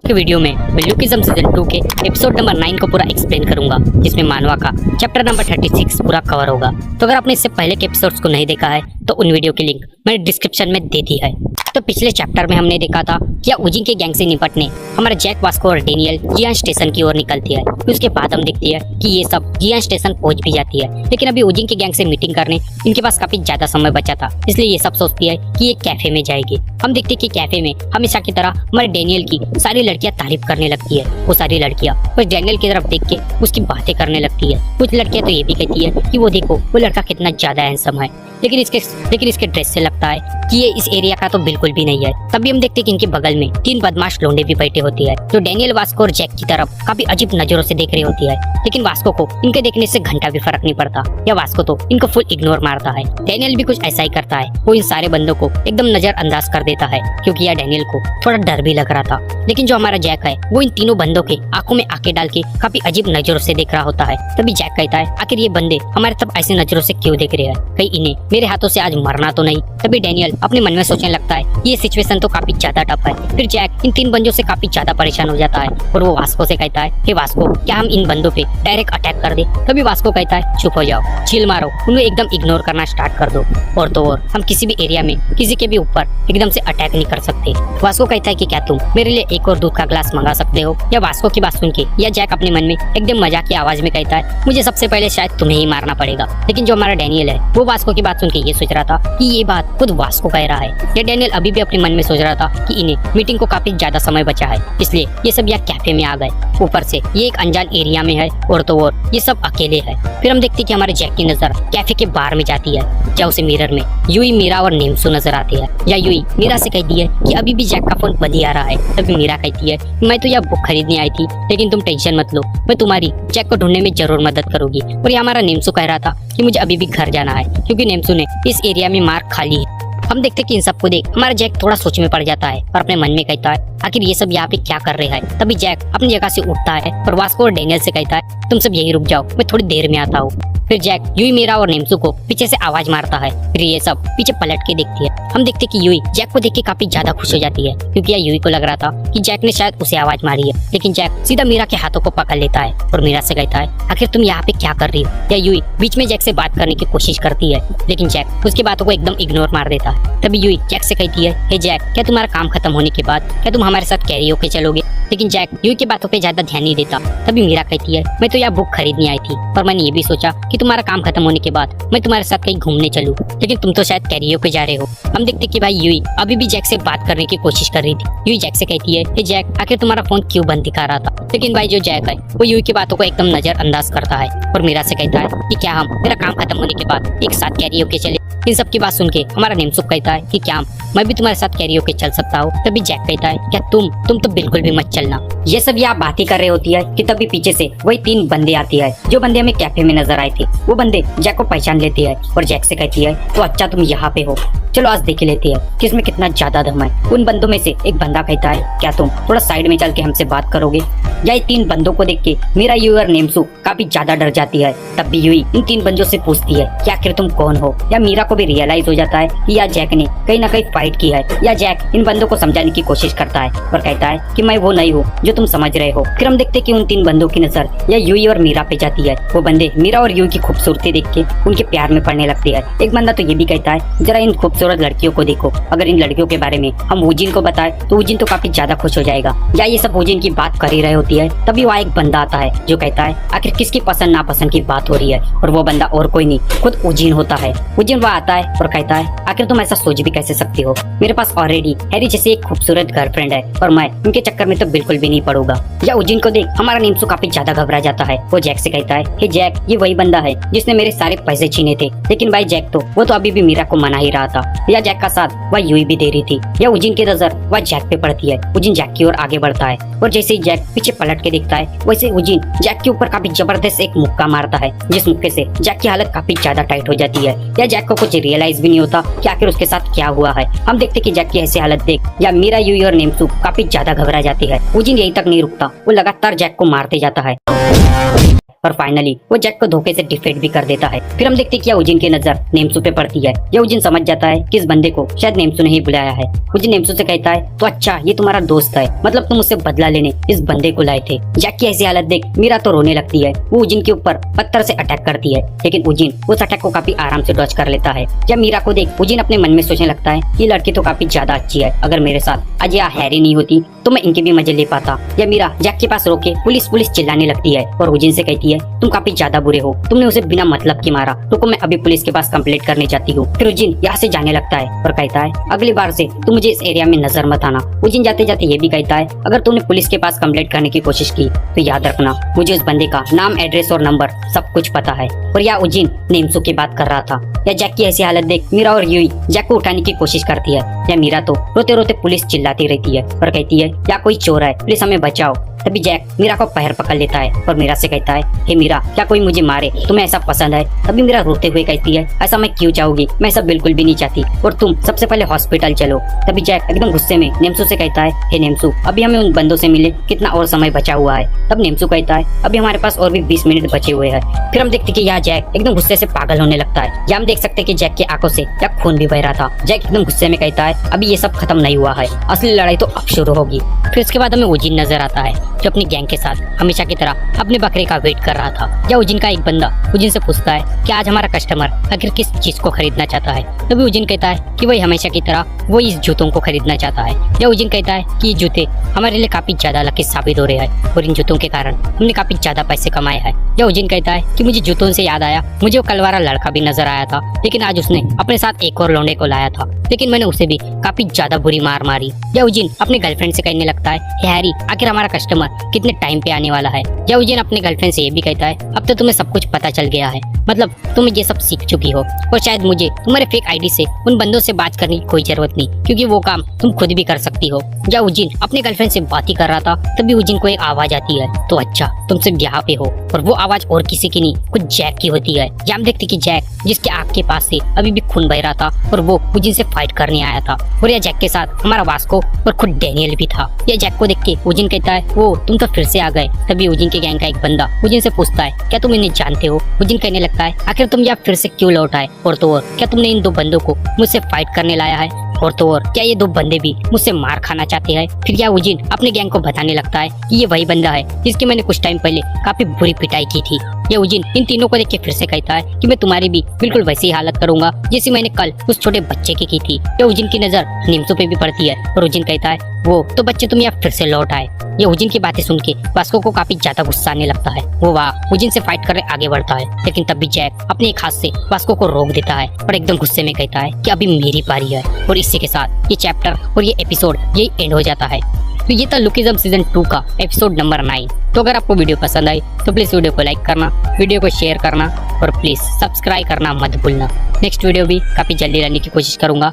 के वीडियो में मैं लुकिज्म सीजन 2 के एपिसोड नंबर 9 को पूरा एक्सप्लेन करूंगा, जिसमें मानवा का चैप्टर नंबर 36 पूरा कवर होगा। तो अगर आपने इससे पहले के एपिसोड्स को नहीं देखा है तो उन वीडियो की लिंक मैंने डिस्क्रिप्शन में दे दी है। तो पिछले चैप्टर में हमने देखा था कि उजिंग के गैंग से निपटने हमारा जैक, वास्को और डेनियल जियान स्टेशन की ओर निकलती है। उसके बाद हम देखती है कि ये सब जियान स्टेशन पहुंच भी जाती है, लेकिन अभी उजिंग के गैंग से मीटिंग करने इनके पास काफी ज्यादा समय बचा था, इसलिए ये सब सोचती है कि ये कैफे में जाएगी। हम देखते हैं कि कैफे में हमेशा की तरह हमारे डेनियल की सारी लड़कियां तारीफ करने लगती है। वो सारी लड़कियां बस डेनियल की तरफ देख के उसकी बातें करने लगती है। कुछ लड़कियां तो ये भी कहती है कि वो देखो वो लड़का कितना ज्यादा हैंडसम है, लेकिन इसके ड्रेस से लगता है कि ये इस एरिया का तो बिल्कुल भी नहीं है। तभी हम देखते हैं कि इनके बगल में 3 बदमाश लोंडे भी बैठे होती है, जो डेनियल, वास्को और जैक की तरफ काफी अजीब नजरों से देख रही होती है। लेकिन वास्को को इनके देखने से घंटा भी फर्क नहीं पड़ता, या वास्को तो इनको फुल इग्नोर मारता है। डेनियल भी कुछ ऐसा ही करता है, वो इन सारे बंदों को एकदम नजरअंदाज कर देता है, क्योंकि यह डेनियल को थोड़ा डर भी लग रहा था। लेकिन जो हमारा जैक है वो इन तीनों बंदों के आंखों में आंखें डाल के काफी अजीब नजरों से देख रहा होता है। तभी जैक कहता है, आखिर ये बंदे हमारे तरफ ऐसी नजरों से क्यों देख रहे हैं, कहीं इन्हें मेरे हाथों से आज मरना तो नहीं। तभी डेनियल अपने मन में सोचने लगता है ये सिचुएशन तो काफी ज्यादा टफ है। फिर जैक इन 3 बंदों से काफी ज्यादा परेशान हो जाता है और वो वास्को से कहता है कि वास्को, क्या हम इन बंदों पे डायरेक्ट अटैक कर दे? तभी वास्को कहता है, चुप हो जाओ, चिल मारो, उन्हें एकदम इग्नोर करना स्टार्ट कर दो, और तो और हम किसी भी एरिया में किसी के भी ऊपर एकदम से अटैक नहीं कर सकते। वास्को कहता है कि क्या तुम मेरे लिए एक और दूध का ग्लास मंगा सकते हो? या वास्को की बात सुन के या जैक अपने मन में एकदम मजाक की आवाज में कहता है, मुझे सबसे पहले शायद तुम्हें ही मारना पड़ेगा। लेकिन जो हमारा डेनियल है वो वास्को की बात सुन के ये सोच रहा था कि ये बात खुद वास्को कह रहा है। या डेनियल अभी भी अपने मन में सोच रहा था कि इन्हें मीटिंग को काफी ज्यादा समय बचा है, इसलिए ये सब यहाँ कैफे में आ गए। ऊपर से ये एक अनजान एरिया में है, और तो और ये सब अकेले है। फिर हम देखते हैं कि हमारे जैक की नजर कैफे के बाहर में जाती है, जहाँ उसे मिरर में यूई, मीरा और नेम्सू नजर आती है। या यूई मीरा से कहती है कि अभी भी जैक का फोन बंद ही आ रहा है। तभी मीरा कहती है, मैं तो यह बुक खरीदने आई थी, लेकिन तुम टेंशन मत लो, मैं तुम्हारी जैक को ढूंढने में जरूर मदद करूंगी। और ये हमारा नेम्सू कह रहा था कि मुझे अभी भी घर जाना है, क्योंकि नेम्सू ने इस एरिया में मार खा ली है। हम देखते कि इन सबको देख हमारा जैक थोड़ा सोच में पड़ जाता है और अपने मन में कहता है, आखिर ये सब यहाँ पे क्या कर रहे हैं? तभी जैक अपनी जगह से उठता है और वास्को और डेनियल से कहता है, तुम सब यही रुक जाओ, मैं थोड़ी देर में आता हूँ। फिर जैक यूई, मीरा और नेम्सू को पीछे से आवाज मारता है। फिर ये सब पीछे पलट के देखती है। हम देखते कि यूई जैक को देख के काफी ज्यादा खुश हो जाती है, क्योंकि यह यूई को लग रहा था कि जैक ने शायद उसे आवाज मारी है। लेकिन जैक सीधा मीरा के हाथों को पकड़ लेता है और मीरा से कहता है, आखिर तुम यहाँ पे क्या कर रही हो? या यूई बीच में जैक से बात करने की कोशिश करती है, लेकिन जैक उसकी बातों को एकदम इग्नोर मार देता है। तभी यूई जैक से कहती है, हे जैक, क्या तुम्हारा काम खत्म होने के बाद क्या तुम हमारे साथ कैरियोके चलोगे? लेकिन जैक यूई की बातों पे ज्यादा ध्यान नहीं देता। तभी मीरा कहती है, मैं तो यह बुक खरीदने आई थी, पर मैंने ये भी सोचा कि तुम्हारा काम खत्म होने के बाद मैं तुम्हारे साथ कहीं घूमने चलूं, लेकिन तुम तो शायद कैरियोके जा रहे हो। हम देखते कि भाई यूई अभी भी जैक से बात करने की कोशिश कर रही थी। यूई जैक से कहती है, हे जैक, आखिर तुम्हारा फोन क्यों बंद दिखा रहा था? लेकिन भाई जो जैक है वो यूई की बातों को एकदम नजरअंदाज करता है और मीरा से कहता है कि क्या हम मेरा काम खत्म होने के बाद एक साथ कैरियोके चले? इन सब की बात सुन के हमारा नेम्सुक कहता है कि क्या मैं भी तुम्हारे साथ कैरियोके चल सकता हूँ? तभी जैक कहता है, क्या तुम तो बिल्कुल भी मत चलना। ये सब यहाँ बातें कर रहे होती है कि तभी पीछे से वही 3 बंदे आती है, जो बंदे हमें कैफे में नजर आए थे। वो बंदे जैक को पहचान लेती है और जैक से कहती है, तो अच्छा तुम यहाँ पे हो, चलो आज देख लेते हैं कि इसमें कितना ज्यादा दम है। उन बंदों में से एक बंदा कहता है, क्या तुम थोड़ा साइड में चल के हमसे बात करोगे? या 3 बंदों को देख के मीरा, यूई और नेम्सू काफी ज्यादा डर जाती है। तब भी यूई इन 3 बंदों से पूछती है कि आखिर तुम कौन हो? या मीरा को भी रियलाइज हो जाता है कि या जैक ने कहीं ना कहीं फाइट की है। या जैक इन बंदों को समझाने की कोशिश करता है और कहता है कि मैं वो नहीं हूँ जो तुम समझ रहे हो। फिर हम देखते कि उन 3 बंदों की नजर या यूई और मीरा पे जाती है। वो बंदे मीरा और यूई की खूबसूरती देख के उनके प्यार में पड़ने लगते हैं। एक बंदा तो ये भी कहता है, जरा इन खूबसूरत लड़कियों को देखो, अगर इन लड़कियों के बारे में हम वुजिन को बताएं तो वुजिन तो काफी ज्यादा खुश हो जाएगा। या ये सब वुजिन की बात कर ही रहे होती है, तभी वहाँ एक बंदा आता है जो कहता है, आखिर किसकी पसंद नापसंद की बात हो रही है? और वो बंदा और कोई नहीं, खुद वुजिन होता है। वुजिन वहाँ आता है और कहता है, आखिर तुम ऐसा सोच भी कैसे सकती हो? मेरे पास ऑलरेडी हैरी जैसी एक खूबसूरत गर्लफ्रेंड है और मैं उनके चक्कर में तो बिल्कुल भी नहीं पड़ूंगा। या वुजिन को देख हमारा नेम्सू काफी ज्यादा घबरा जाता है। वो जैक से कहता है, हे जैक, ये वही बंदा है जिसने मेरे सारे पैसे छीने थे। लेकिन भाई जैक वो तो अभी भी मीरा को मना ही रहा था। या जैक का साथ वह यूई भी दे रही थी। या वुजिन की नजर वह जैक पे पड़ती है। वुजिन जैक की ओर आगे बढ़ता है और जैसे ही जैक पीछे पलट के देखता है, वैसे वुजिन जैक के ऊपर काफी जबरदस्त एक मुक्का मारता है, जिस मुक्के से जैक की हालत काफी ज्यादा टाइट हो जाती है। या जैक को कुछ रियलाइज भी नहीं होता कि आखिर उसके साथ क्या हुआ है। हम देखते कि जैक की ऐसी हालत देख या मीरा, यूई और नेम्सू काफी ज्यादा घबरा जाती है। वुजिन यहीं तक नहीं रुकता, वो लगातार जैक को मारते जाता है। और फाइनली वो जैक को धोखे से डिफीट भी कर देता है। फिर हम देखते हैं कि उजिन की नजर नेम्सू पे पड़ती है। यह उजिन समझ जाता है कि इस बंदे को शायद नेम्सू ने ही बुलाया है। उजिन नेम्सू से कहता है तो अच्छा ये तुम्हारा दोस्त है, मतलब तुम उससे बदला लेने इस बंदे को लाए थे। जैक की ऐसी हालत देख मीरा तो रोने लगती है। वो उजिन के ऊपर पत्थर से अटैक करती है, लेकिन उजिन उस अटैक को काफी आराम से डॉज कर लेता है। जब मीरा को देख उजिन अपने मन में सोचने लगता है ये लड़की तो काफी ज्यादा अच्छी है, अगर मेरे साथ आज यह हैरी नहीं होती तो मैं इनके भी मजे ले पाता। या मीरा जैक के पास रोके पुलिस पुलिस चिल्लाने लगती है और उजिन से कहती है तुम काफी ज्यादा बुरे हो, तुमने उसे बिना मतलब के मारा, रुको मैं अभी पुलिस के पास कंप्लेंट करने जाती हूँ। फिर उजिन यहाँ से जाने लगता है और कहता है अगली बार से तुम मुझे इस एरिया में नजर मत आना। उजिन जाते जाते ये भी कहता है अगर तुमने पुलिस के पास कंप्लेंट करने की कोशिश की तो याद रखना मुझे उस बंदे का नाम, एड्रेस और नंबर सब कुछ पता है। और यह उजिन नेम्सू की बात कर रहा था। या जैक की ऐसी हालत देख मीरा और यूई जैक को उठाने की कोशिश करती है। या मीरा तो रोते रोते पुलिस चिल्लाती रहती है और कहती है या कोई चोर है, प्लीज हमें बचाओ। तभी जैक मीरा को पैर पकड़ लेता है और मीरा से कहता है हे मीरा क्या कोई मुझे मारे, तुम्हें ऐसा पसंद है? तभी मीरा रोते हुए कहती है ऐसा मैं क्यों चाहूंगी, मैं ऐसा बिल्कुल भी नहीं चाहती और तुम सबसे पहले हॉस्पिटल चलो। तभी जैक एकदम गुस्से में नेम्सू से कहता है हे नेम्सू अभी हमें उन बंदों से मिले कितना और समय बचा हुआ है। तब नेम्सू कहता है अभी हमारे पास और भी 20 मिनट बचे हुए हैं। फिर हम देखते कि यहाँ जैक एकदम गुस्से से पागल होने लगता है। या हम देख सकते हैं कि जैक की आंखों से या खून भी बह रहा था। जैक एकदम गुस्से में कहता है अभी ये सब खत्म नहीं हुआ है, असली लड़ाई तो अब शुरू होगी। फिर उसके बाद हमें उजिन नजर आता है जो अपनी गैंग के साथ हमेशा की तरह अपने बकरे का वेट कर रहा था। या उजिन का एक बंदा उजिन से पूछता है कि आज हमारा कस्टमर आखिर किस चीज को खरीदना चाहता है। तभी उजिन कहता है कि वही हमेशा की तरह वो इस जूतों को खरीदना चाहता है। या उजिन कहता है कि ये जूते हमारे लिए काफी ज्यादा लकी साबित हो रहे हैं और इन जूतों के कारण हमने काफी ज्यादा पैसे कमाए हैं। या उजिन कहता है कि मुझे जूतों से याद आया मुझे वो कल वाला लड़का भी नजर आया था, लेकिन आज उसने अपने साथ एक और लौंडे को लाया था, लेकिन मैंने उसे भी काफी ज्यादा बुरी मार मारी। या उजिन अपने गर्लफ्रेंड से कहने लगता है कि हैरी आखिर हमारा कस्टमर कितने टाइम पे आने वाला है। या उजिन अपने गर्लफ्रेंड से ये भी कहता है अब तो तुम्हें सब कुछ पता चल गया है, मतलब तुम ये सब सीख चुकी हो और शायद मुझे तुम्हारे फेक आईडी से उन बंदों से बात करने की कोई जरूरत नहीं, क्योंकि वो काम तुम खुद भी कर सकती हो। या उजिन अपने गर्लफ्रेंड से बात ही कर रहा था, तभी उजिन को एक आवाज आती है तो अच्छा तुम सिर्फ यहाँ पे हो, और वो आवाज और किसी की नहीं कुछ जैक की होती है। या हम देखते कि जैक जिसके आँख के पास से अभी भी खून बह रहा था और वो उजिन से फाइट करने आया था। और यह जैक के साथ हमारा वास्को और खुद डैनियल भी था। यह जैक को देख के उजिन कहता है वो तुम तो फिर से आ गए। तभी उजिन के गैंग का एक बंदा उजिन से पूछता है क्या तुम इन्हें जानते हो? उजिन कहने लगता है आखिर तुम यहाँ फिर से क्यों लौट आए, और तो और क्या तुमने इन दो बंदों को मुझसे फाइट करने लाया है, और तो और क्या ये दो बंदे भी मुझसे मार खाना चाहते हैं? फिर यह उजिन अपने गैंग को बताने लगता है कि ये वही बंदा है जिसकी मैंने कुछ टाइम पहले काफी बुरी पिटाई की थी। यह उजिन इन तीनों को देख के फिर से कहता है कि मैं तुम्हारी भी बिल्कुल वैसी ही हालत करूंगा जैसी मैंने कल उस छोटे बच्चे की थी। यह उजिन की नजर नेम्सू पे भी पड़ती है और उजिन कहता है वो तो बच्चे तुम यहाँ फिर से लौट आए। ये उजिन की बातें सुन के वास्को को काफी ज्यादा गुस्सा आने लगता है। वो वहाँ उजिन से फाइट करने आगे बढ़ता है, लेकिन तब भी जैक अपने एक हाथ से वास्को को रोक देता है और एकदम गुस्से में कहता है कि अभी मेरी पारी है। और इसी के साथ ये चैप्टर और ये एपिसोड यही एंड हो जाता है। तो ये था लुकिज्म सीजन 2 का एपिसोड नंबर 9। तो अगर आपको वीडियो पसंद आई तो प्लीज वीडियो को लाइक करना, वीडियो को शेयर करना और प्लीज सब्सक्राइब करना मत भूलना। नेक्स्ट वीडियो भी काफी जल्दी लाने की कोशिश करूंगा।